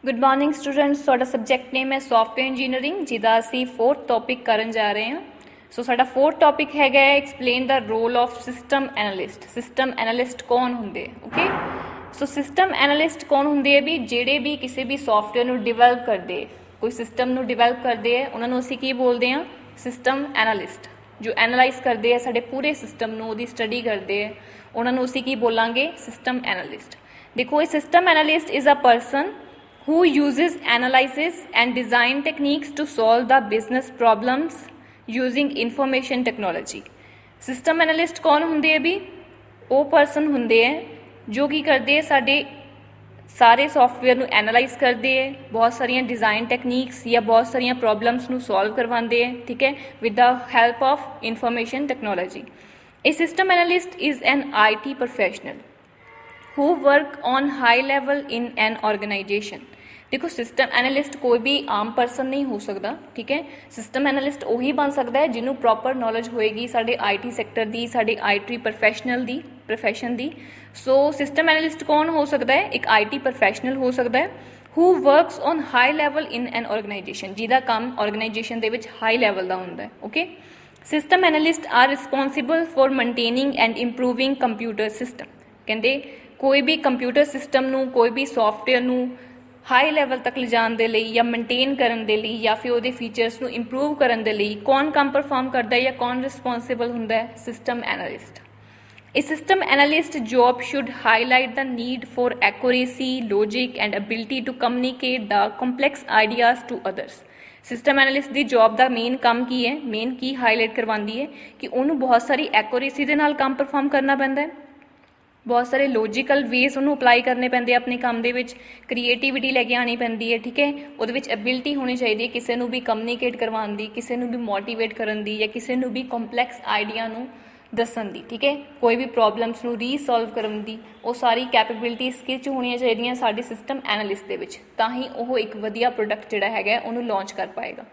Good morning students. ਤੁਹਾਡਾ subject name है software engineering ਜਿਹਦਾ ਅਸੀਂ 4th टॉपिक ਕਰਨ ਜਾ ਰਹੇ ਹਾਂ। ਸੋ ਸਾਡਾ 4th टॉपिक ਹੈਗਾ explain the role of system analyst. System analyst कौन ਹੁੰਦੇ ओके। सो सिस्टम एनालिस्ट कौन ਹੁੰਦੇ ਹੈ ਵੀ ਜਿਹੜੇ ਵੀ ਕਿਸੇ ਵੀ ਸੌਫਟਵੇਅਰ ਨੂੰ ਡਿਵੈਲਪ ਕਰਦੇ ਕੋਈ ਸਿਸਟਮ ਨੂੰ ਡਿਵੈਲਪ ਕਰਦੇ ਹੈ ਉਹਨਾਂ ਨੂੰ ਅਸੀਂ ਕੀ ਬੋਲਦੇ ਹਾਂ सिस्टम एनालिस्ट। जो एनालाइज करते हैं साढ़े पूरे सिस्टम ਨੂੰ ਉਹਦੀ ਸਟੱਡੀ ਕਰਦੇ ਹੈ ਉਹਨਾਂ ਨੂੰ ਅਸੀਂ ਕੀ ਬੋਲਾਂਗੇ सिस्टम एनालिस्ट। देखो ये system analyst is a person who uses analysis and design techniques to solve the business problems using information technology। System analyst कौन होंगे है भी वो पर्सन होंगे है जो की करते हैं साढ़े सारे सॉफ्टवेयर ਨੂੰ एनालाइज करते हैं बहुत सारिया डिज़ाइन टेक्निक्स या बहुत सारिया प्रॉब्लम्स ਨੂੰ सॉल्व करवाते हैं ठीक है with the help of information technology. A system analyst is an IT professional who work on high level in an organization। देखो सिस्टम एनालिस्ट कोई भी आम परसन नहीं हो सकता ठीक है। सिस्टम एनालिस्ट उही बन सकता है जिन्होंने प्रॉपर नॉलेज होएगी साढ़े IT सैक्टर की साढ़े IT प्रोफैशनल की प्रोफैशन की। सो सिस्टम एनालिस्ट कौन हो सकता है एक IT प्रोफैशनल हो सकता है who works on high level in an organisation जिहदा काम ऑर्गेनाइजेशन दे विच हाई लैवल का होंदा है okay. System analyst are responsible for maintaining and improving computer system. कहते कोई भी कंप्यूटर सिस्टम नू कोई भी सॉफ्टवेयर नू हाई लैवल तक ले जाने दे लई या मेनटेन करन दे लई या फिर उहदे फीचर्स नू इंप्रूव करन दे लई कौन काम परफॉर्म करता है या कौन रिस्पोंसिबल हुंदा है system analyst. A system analyst job should highlight the need for accuracy logic and ability to communicate the complex ideas to others. System analyst की जॉब का मेन काम की है मेन की हाईलाइट करवाती है कि उन्होंने बहुत सारी एक्यूरेसी के नाल काम परफॉर्म करना पैंदा है बहुत सारे लॉजिकल वेज उन्होंने अपलाई करने पैंदे अपने काम दे विच क्रिएटिविटी लैके आनी पैंदी है ठीक है उहदे विच एबिलिटी होनी चाहिए किसी नूं भी कम्युनिकेट करवाउण दी किसी नूं भी मोटिवेट करन दी या किसी नूं भी कॉम्पलैक्स आइडिया नूं दस्सण दी ठीक है कोई भी प्रॉब्लम्स नूं रीसॉल्व करन दी वो सारी कैपेबिलिटी स्किल्स होनियां चाहिए साडे सिस्टम एनालिस्ट दे विच तां ही ओह एक वधिया प्रोडक्ट जिहड़ा हैगा उहनूं लॉन्च कर पाएगा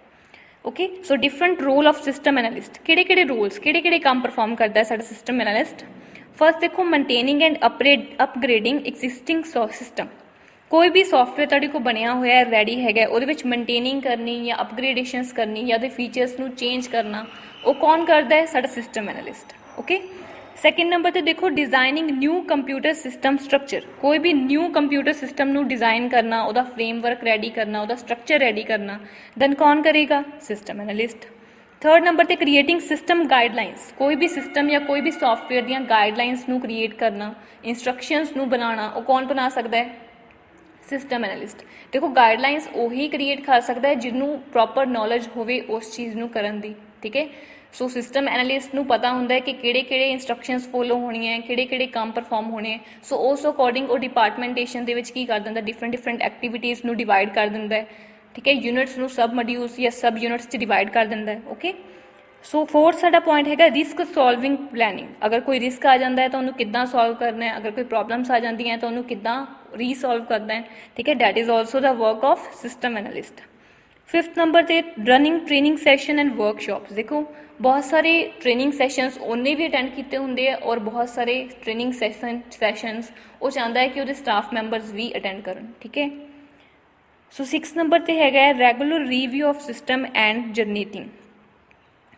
okay. So different role of system analyst किहड़े रोल्स किहड़े काम परफॉर्म करता है साडा सिस्टम एनालिस्ट। फर्स्ट देखो maintaining and upgrading existing system. कोई भी सॉफ्टवेयर तुहाडे को बनया होया है रेडी है उहदे विच मेनटेनिंग करनी या अपग्रेडेशनस करनी या उहदे फीचर्स नूं चेंज करना वो कौन करता है साडा system analyst okay. Second number पर देखो designing new computer system structure. कोई भी न्यू कंप्यूटर सिस्टम नूं डिजाइन करना उहदा फ्रेमवर्क रेडी करना उहदा स्ट्रक्चर रेडी करना दैन कौन करेगा सिस्टम एनालिस्ट। थर्ड नंबर पर क्रिएटिंग सिस्टम गाइडलाइंस। कोई भी सिस्टम या कोई भी सॉफ्टवेयर दियां गाइडलाइंस नूं क्रिएट करना इंस्ट्रक्शंस नूं बनाना वो कौन बना सकता है सिस्टम एनालिस्ट। देखो गाइडलाइंस उही क्रिएट कर सकता है जिन्हों प्रॉपर नॉलेज होवे उस चीज़ नूं करन दी ठीक है। सो सिस्टम एनालिस्ट नूं पता हुंदा है कि किहड़े इंस्ट्रक्शंस फॉलो होनी है किहड़े काम परफॉर्म होने हैं। सो उस अकॉर्डिंग वो डिपार्टमेंटेशन दे विच की कर दिंदा डिफरेंट एक्टिविटीज़ नूं डिवाइड कर दिंदा है ठीक है यूनिट्स नूं सब मॉड्यूल्स या सब यूनिट्स च डिवाइड कर दिंदा है ओके। सो फोर्थ साडा पॉइंट हैगा रिस्क सॉल्विंग प्लैनिंग। अगर कोई रिस्क आ जाता है तो उन्होंने किद्दां सॉल्व करना है अगर कोई प्रॉब्लम्स आ जाती हैं तो उन्होंने किद्दां रीसॉल्व करना है ठीक है that is also the work of system analyst. Fifth number पे running training session and workshops. देखो बहुत सारे ट्रेनिंग सैशनस उन्हें भी अटेंड किए होंगे और बहुत सारे ट्रेनिंग सैशनस वो चाहता है कि वो स्टाफ मैंबरस भी अटेंड करन ठीक है। सो 6 नंबर पर है regular review of system and generating.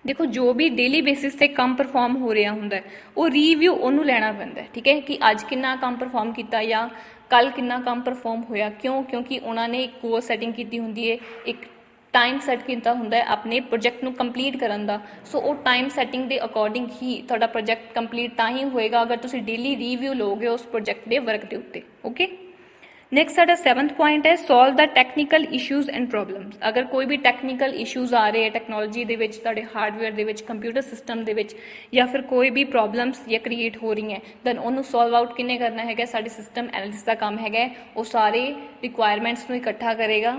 देखो जो भी डेली बेसिस से काम परफॉर्म हो रहा होंगे वो रिव्यू उन्होंने लेना पैंदा है ठीक है कि अज कितना काम परफॉर्म किया या कल कितना काम परफॉर्म होया क्यों क्योंकि उन्होंने एक गोल सैटिंग की होंगी है एक टाइम सैट किया होंगे अपने प्रोजेक्ट को कंप्लीट करन दा। सो वो टाइम सैटिंग के अकॉर्डिंग ही तुहाडा प्रोजेक्ट कंप्लीट तां ही होएगा अगर तुसीं डेली रिव्यू लोगे उस प्रोजेक्ट के वर्क के उत्ते ओके। नैक्सट साडा 7th पॉइंट है solve the technical issues and problems. अगर कोई भी टैक्नीकल इशूज़ आ रहे हैं टैक्नोलॉजी दे विच तुहाडे हार्डवेयर दे विच कंप्यूटर सिस्टम दे विच या फिर कोई भी प्रॉब्लम्स या क्रिएट हो रही हैं दैन उन्होंने सॉल्व आउट किन्ने करना है साडे सिस्टम एनालिस्ट का काम है वो सारे रिक्वायरमेंट्स नूं इकट्ठा करेगा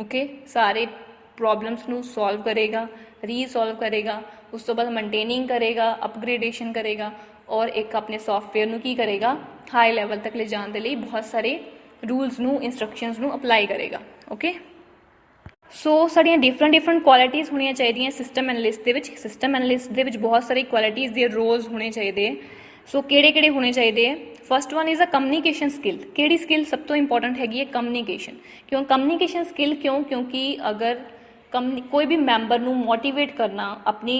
ओके सारे प्रॉब्लम्स नूं सॉल्व करेगा रीसॉल्व करेगा उस तो बाद मेनटेनिंग करेगा अपग्रेडेशन करेगा और एक अपने सॉफ्टवेयर नूं की करेगा हाई लैवल तक ले जाने के लिए बहुत सारे रूल्स नूं इंस्ट्रक्शंस नूं अपलाई करेगा ओके। सो साड़ियाँ डिफरेंट क्वालिटीज़ होनी चाहिए सिस्टम एनालिस्ट दे विच। सिस्टम एनालिस्ट दे विच बहुत सारी क्वालिटीज़ दे रोल्स होने चाहिए ਸੋ ਕਿਹੜੇ ਹੋਣੇ ਚਾਹੀਦੇ ਹੈ? First one is a communication skill. किहड़ी स्किल सब तो इंपॉर्टेंट हैगी है? कम्युनिकेशन। क्यों कम्युनिकेशन स्किल? क्योंकि अगर कोई भी मैंबर नू मोटिवेट करना, अपनी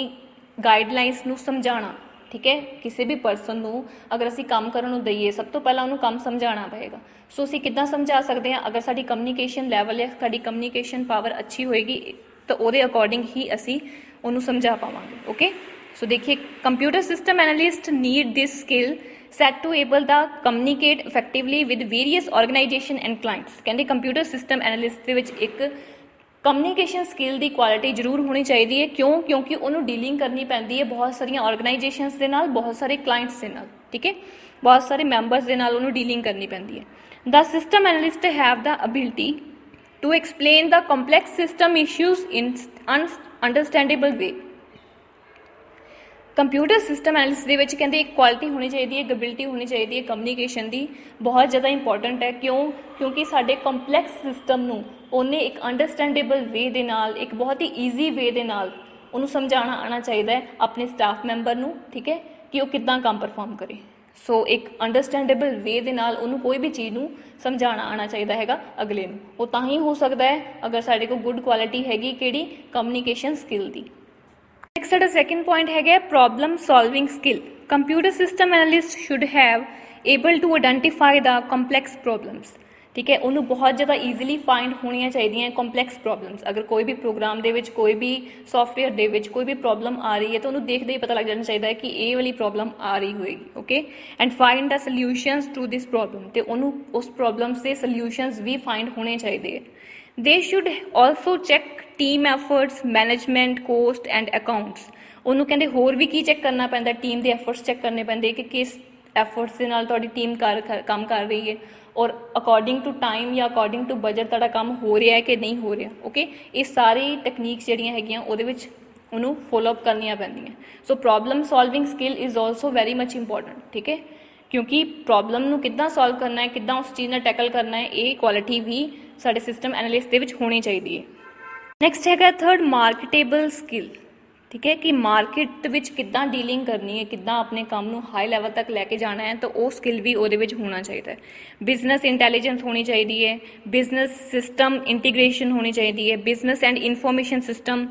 गाइडलाइंस नू समझाना, ठीक है, किसी भी परसन नू अगर असी काम करन नू दईए, सब तो पहला उन्होंने काम समझाना पएगा। सो असी किद्दां समझा सकते हैं? अगर साडी कम्युनिकेशन लैवल या साडी कम्युनिकेशन पावर अच्छी होएगी तो उहदे अकॉर्डिंग ही असी उन्होंने समझा पावांगे। ओके, सो देखिए, computer system analyst need this skill set to able the communicate effectively with various organization and clients। ਕਹਿੰਦੇ ਕੰਪਿਊਟਰ ਸਿਸਟਮ ਐਨਾਲਿਸਟ ਦੇ ਵਿੱਚ ਇੱਕ ਕਮਿਊਨੀਕੇਸ਼ਨ ਸਕਿੱਲ ਦੀ ਕੁਆਲਿਟੀ ਜ਼ਰੂਰ ਹੋਣੀ ਚਾਹੀਦੀ ਹੈ। ਕਿਉਂਕਿ ਉਹਨੂੰ ਡੀਲਿੰਗ ਕਰਨੀ ਪੈਂਦੀ ਹੈ ਬਹੁਤ ਸਾਰੀਆਂ ਆਰਗੇਨਾਈਜੇਸ਼ਨਸ ਦੇ ਨਾਲ, ਬਹੁਤ ਸਾਰੇ ਕਲਾਇੰਟਸ ਦੇ ਨਾਲ, ਠੀਕ ਹੈ, ਬਹੁਤ ਸਾਰੇ ਮੈਂਬਰਸ ਦੇ ਨਾਲ ਉਹਨੂੰ ਡੀਲਿੰਗ ਕਰਨੀ ਪੈਂਦੀ ਹੈ। The system analyst have the ability to explain the complex system issues in understandable way. Computer system analyst ਦੇ ਵਿੱਚ ਕਹਿੰਦੇ ਇੱਕ ਕੁਆਲਿਟੀ ਹੋਣੀ ਚਾਹੀਦੀ ਹੈ, ਇੱਕ ਐਬਿਲਿਟੀ ਹੋਣੀ ਚਾਹੀਦੀ ਹੈ ਕਮਿਊਨੀਕੇਸ਼ਨ ਦੀ, ਬਹੁਤ ਜ਼ਿਆਦਾ ਇੰਪੋਰਟੈਂਟ ਹੈ। ਕਿਉਂਕਿ ਸਾਡੇ ਕੰਪਲੈਕਸ ਸਿਸਟਮ ਨੂੰ ਉਹਨੇ ਇੱਕ ਅੰਡਰਸਟੈਂਡੇਬਲ ਵੇ ਦੇ ਨਾਲ, ਇੱਕ ਬਹੁਤ ਹੀ ਈਜ਼ੀ ਵੇ ਦੇ ਨਾਲ ਉਹਨੂੰ ਸਮਝਾਉਣਾ ਆਉਣਾ ਚਾਹੀਦਾ ਹੈ ਆਪਣੇ ਸਟਾਫ ਮੈਂਬਰ ਨੂੰ, ਠੀਕ ਹੈ, ਕਿ ਉਹ ਕਿੱਦਾਂ ਕੰਮ ਪਰਫਾਰਮ ਕਰੇ। ਸੋ ਇੱਕ ਅੰਡਰਸਟੈਂਡੇਬਲ ਵੇ ਦੇ ਨਾਲ ਉਹਨੂੰ ਕੋਈ ਵੀ ਚੀਜ਼ ਨੂੰ ਸਮਝਾਉਣਾ ਆਉਣਾ ਚਾਹੀਦਾ ਹੈਗਾ ਅਗਲੇ ਨੂੰ। ਉਹ ਤਾਂ ਹੀ ਹੋ ਸਕਦਾ ਹੈ ਅਗਰ ਸਾਡੇ ਕੋਲ ਗੁੱਡ ਕੁਆਲਿਟੀ ਹੈਗੀ ਕਿਹੜੀ? ਕਮਿਊਨੀਕੇਸ਼ਨ ਸਕਿੱਲ ਦੀ। नेक्स्ट साडा सैकेंड पॉइंट है problem solving skill. Computer system analyst should have able to identify the complex problems, ठीक है, उन्होंने बहुत ज़्यादा ईजिली फाइंड होनी चाहिए कंपलैक्स प्रॉब्लम्स। अगर कोई भी प्रोग्राम दे विच, कोई भी सॉफ्टवेयर दे विच कोई भी प्रॉब्लम आ रही है तो उन्होंने देखते ही पता लग जाना चाहिए कि ये वाली प्रॉब्लम आ रही होएगी। Okay, and find the solutions to this problem, तो उन्होंने उस प्रॉब्लम से सल्यूशंस भी फाइंड होने चाहिए। They should also check team efforts, management, cost and accounts. उन्होंने कहते होर भी की चैक करना पैंदा? टीम के एफर्ट्स चैक करने पैंदे कि किस एफर्ट्स के नाल तुहाडी टीम काम कर रही है और अकॉर्डिंग टू टाइम या अकॉर्डिंग टू बजट तुहाडा काम हो रहा है कि नहीं हो रहा। ओके, ये सारी टैक्नीक्स जिहड़ियां हैगियां उहदे विच उन्होंने फॉलोअप करनियां पैंदियां। So problem solving skill is also very much important, ठीक है, क्योंकि प्रॉब्लम नूं किद्दां सॉल्व करना है, किद्दां उस चीज़ नाल टैकल करना है, ये क्वालिटी भी साडे सिस्टम एनालिस्ट दे विच होनी चाहिए है। नैक्सट है थर्ड मार्केटेबल स्किल, ठीक है, कि मार्केट विच किद्दां डीलिंग करनी है, किद्दां अपने काम नूं हाई लैवल तक लैके जाना है, तो वो स्किल भी उहदे विच होना चाहिए है। बिजनेस इंटैलीजेंस होनी चाहिए है, बिजनेस सिस्टम इंटीग्रेशन होनी चाहिए है, बिजनेस एंड इंफॉर्मेशन सिस्टम,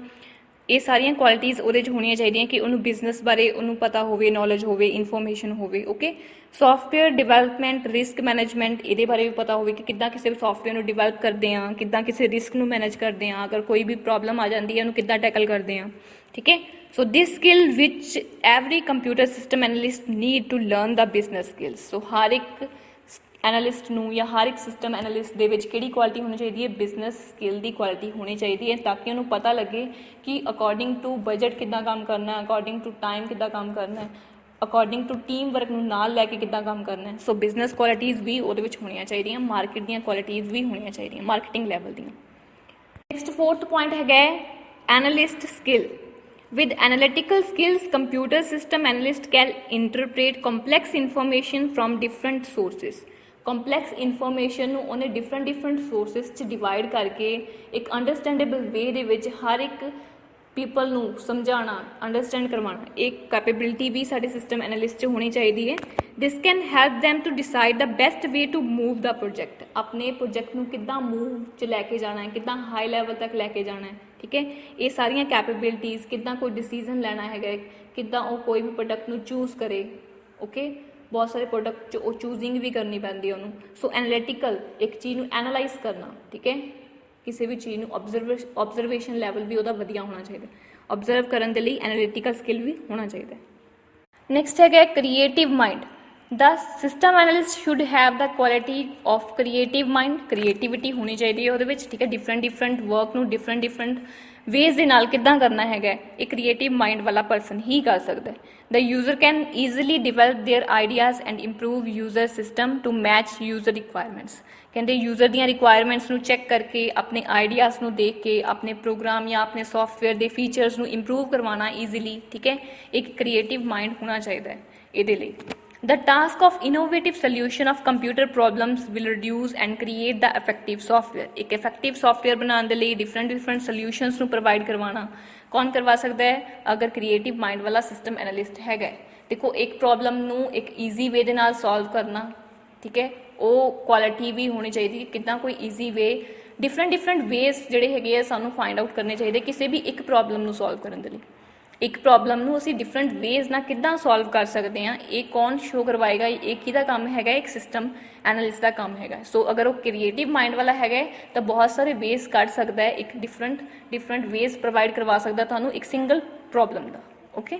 ये सारिया क्वालिटीज़ उहदे च होनियां चाहिए कि उन्होंने बिजनेस बारे उन्होंने पता होवे, नॉलेज होवे, इन्फॉर्मेशन होवे। Okay, software development, risk management, ये बारे भी पता होवे कि किद्दां किसी सॉफ्टवेयर नूं डिवेलप करते हैं, किद्दां किसी रिस्क नूं मैनेज करते हैं, अगर कोई भी प्रॉब्लम आ जाती है उन्होंने किद्दां टैकल करते हैं, ठीक है। So this skill which every computer system analyst need to learn the business skills. So हर एक एनालिस्ट नूं या हर एक सिस्टम एनालिस्ट दे विच किहड़ी क्वालिटी होनी चाहिए है? बिजनेस स्किल की क्वालिटी होनी चाहिए है, ताकि उन्होंने पता लगे कि अकॉर्डिंग टू बजट किद्दां काम करना है, अकॉर्डिंग टू टाइम किद्दां काम करना है, अकॉर्डिंग टू टीम वर्क नूं नाल लैके किद्दां काम करना है। सो बिजनेस क्वालिटीज़ भी उहदे विच होनियां चाहिए, मार्केट दीयां क्वालिटीज़ भी होनियां चाहिए, मार्केटिंग लैवल दीयां। नैक्सट फोर्थ पॉइंट है analyst skill. With analytical skills, computer system analyst can interpret complex information from different sources। complex information ਨੂੰ ਉਹਨੇ different sources ਚ divide ਕਰਕੇ ਇੱਕ understandable way ਦੇ ਵਿੱਚ ਹਰ ਇੱਕ people ਨੂੰ ਸਮਝਾਉਣਾ, understand ਕਰਵਾਉਣਾ, ਇੱਕ capability ਵੀ ਸਾਡੇ system analyst ਚ ਹੋਣੀ ਚਾਹੀਦੀ ਹੈ। This can help them to decide the best way to move the project। ਆਪਣੇ project ਨੂੰ ਕਿੱਦਾਂ move ਚ ਲੈ ਕੇ ਜਾਣਾ ਹੈ, ਕਿੱਦਾਂ high level ਤੱਕ ਲੈ ਕੇ ਜਾਣਾ ਹੈ, ठीक है। ये सारिया कैपेबिलिटीज़, किद्दां कोई डिसीजन लेना है, किद्दां वो कोई भी प्रोडक्ट नूं चूज़ करे। ओके, बहुत सारे प्रोडक्ट वो चूजिंग भी करनी पैंदी उन्होंने। सो एनालिटिकल, एक चीज़ नूं एनालाइज करना, ठीक है, किसी भी चीज़ नूं ऑब्जरवेशन लैवल भी उहदा वधिया होना चाहिए, ऑब्जर्व करने के लिए एनालिटिकल स्किल भी होना चाहिए। नैक्सट है creative mind. The system analyst should have the quality of creative mind. Creativity होनी चाहिए ਉਹਦੇ ਵਿੱਚ, ठीक है, डिफरेंट वर्क ਨੂੰ डिफरेंट वेज ਦੇ ਨਾਲ ਕਿੱਦਾਂ ਕਰਨਾ ਹੈਗਾ, एक क्रिएटिव माइंड वाला पर्सन ही कर सकता है। The user can easily develop their ideas and improve user system to match user requirements. कहते यूजर ਦੀਆਂ रिक्वायरमेंट्स ਨੂੰ चैक करके अपने आइडियाज़ ਨੂੰ देख के अपने प्रोग्राम या अपने सॉफ्टवेयर के फीचर्स ਨੂੰ इंप्रूव करवाना ईजिली, ठीक है, एक क्रिएटिव माइंड होना चाहिए ਇਹਦੇ ਲਈ। The task of innovative solution of computer problems will reduce and create the effective software। एक effective software बनाने के लिए different solutions ਨੂੰ provide करवाना कौन करवा सकता है? अगर creative mind वाला system analyst हैगा। देखो एक प्रॉब्लम ਨੂੰ एक ईजी वे ਦੇ ਨਾਲ ਸੋਲਵ ਕਰਨਾ, ठीक है, ਉਹ ਕੁਆਲਿਟੀ ਵੀ ਹੋਣੀ ਚਾਹੀਦੀ ਕਿ ਕਿੱਦਾਂ ਕੋਈ ਈਜ਼ੀ ਵੇ डिफरेंट वेज ਜਿਹੜੇ ਹੈਗੇ ਆ ਸਾਨੂੰ ਫਾਈਂਡ ਆਊਟ ਕਰਨੇ ਚਾਹੀਦੇ ਕਿਸੇ ਵੀ ਇੱਕ ਪ੍ਰੋਬਲਮ ਨੂੰ ਸੋਲਵ ਕਰਨ ਦੇ ਲਈ। ਇੱਕ ਪ੍ਰੋਬਲਮ ਨੂੰ ਅਸੀਂ ਡਿਫਰੈਂਟ ਵੇਜ਼ ਨਾਲ ਕਿੱਦਾਂ ਸੋਲਵ ਕਰ ਸਕਦੇ ਹਾਂ, ਇਹ ਕੌਣ ਸ਼ੋ ਕਰਵਾਏਗਾ, ਇਹ ਕਿਹਦਾ ਕੰਮ ਹੈਗਾ, ਇੱਕ ਸਿਸਟਮ ਐਨਾਲਿਸਟ ਦਾ ਕੰਮ ਹੈਗਾ। ਸੋ ਅਗਰ ਉਹ ਕ੍ਰੀਏਟਿਵ ਮਾਈਂਡ ਵਾਲਾ ਹੈਗਾ ਤਾਂ ਬਹੁਤ ਸਾਰੇ ਵੇਜ਼ ਕੱਢ ਸਕਦਾ ਹੈ, ਇੱਕ ਡਿਫਰੈਂਟ ਵੇਜ਼ ਪ੍ਰੋਵਾਈਡ ਕਰਵਾ ਸਕਦਾ ਤੁਹਾਨੂੰ ਇੱਕ ਸਿੰਗਲ ਪ੍ਰੋਬਲਮ ਦਾ। Okay,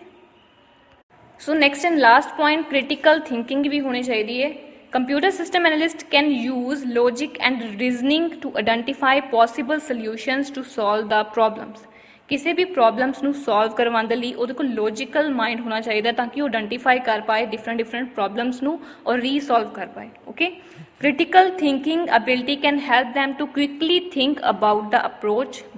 so next and last point, critical thinking ਵੀ ਹੋਣੀ ਚਾਹੀਦੀ ਹੈ। Computer system analyst can use logic and reasoning to identify possible solutions to solve the problems। ਕਿਸੇ ਵੀ ਪ੍ਰੋਬਲਮਸ ਨੂੰ ਸੋਲਵ ਕਰਵਾਉਣ ਦੇ ਲਈ ਉਹਦੇ ਕੋਲ ਲੌਜੀਕਲ ਮਾਈਂਡ ਹੋਣਾ ਚਾਹੀਦਾ ਤਾਂ ਕਿ ਉਹ ਆਇਡੈਂਟੀਫਾਈ ਕਰ ਪਾਏ ਡਿਫਰੈਂਟ ਪ੍ਰੋਬਲਮਸ ਨੂੰ ਔਰ ਰੀਸੋਲਵ ਕਰ ਪਾਏ। Okay, critical thinking ability can help them to quickly think about the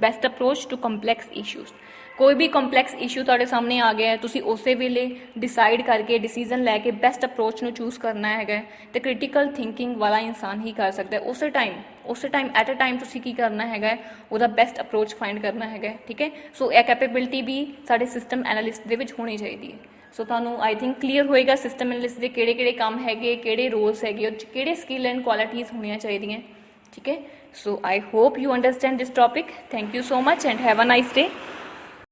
best approach to complex issues। ਕੋਈ ਵੀ ਕੰਪਲੈਕਸ ਇਸ਼ੂ ਤੁਹਾਡੇ ਸਾਹਮਣੇ ਆ ਗਿਆ ਹੈ, ਤੁਸੀਂ ਉਸੇ ਵੇਲੇ ਡਿਸਾਈਡ ਕਰਕੇ ਡਿਸੀਜ਼ਨ ਲੈ ਕੇ ਬੈਸਟ ਅਪਰੋਚ ਨੂੰ ਚੂਜ਼ ਕਰਨਾ ਹੈਗਾ ਤੇ ਕ੍ਰਿਟੀਕਲ ਥਿੰਕਿੰਗ ਵਾਲਾ ਇਨਸਾਨ ਹੀ ਕਰ ਸਕਦਾ ਹੈ। ਉਸੇ ਟਾਈਮ ਐਟ ਅ ਟਾਈਮ ਤੁਸੀਂ ਕੀ ਕਰਨਾ ਹੈਗਾ, ਉਹਦਾ ਬੈਸਟ ਅਪਰੋਚ ਫਾਈਂਡ ਕਰਨਾ ਹੈਗਾ। ਠੀਕ ਹੈ, ਸੋ ਇਹ ਕੈਪੇਬਿਲਿਟੀ ਵੀ ਸਾਡੇ ਸਿਸਟਮ ਐਨਾਲਿਸਟ ਦੇ ਵਿੱਚ ਹੋਣੀ ਚਾਹੀਦੀ ਹੈ। ਸੋ ਤੁਹਾਨੂੰ ਆਈ ਥਿੰਕ ਕਲੀਅਰ ਹੋਏਗਾ ਸਿਸਟਮ ਐਨਾਲਿਸਟ ਦੇ ਕਿਹੜੇ ਕਿਹੜੇ ਕੰਮ ਹੈਗੇ, ਕਿਹੜੇ ਰੋਲਸ ਹੈਗੇ, ਉਹ 'ਚ ਕਿਹੜੇ ਸਕਿੱਲ ਐਂਡ ਕੁਆਲਿਟੀਜ਼ ਹੋਣੀਆਂ ਚਾਹੀਦੀਆਂ। ਠੀਕ ਹੈ, so I hope you understand this topic. Thank you so much and have a nice day.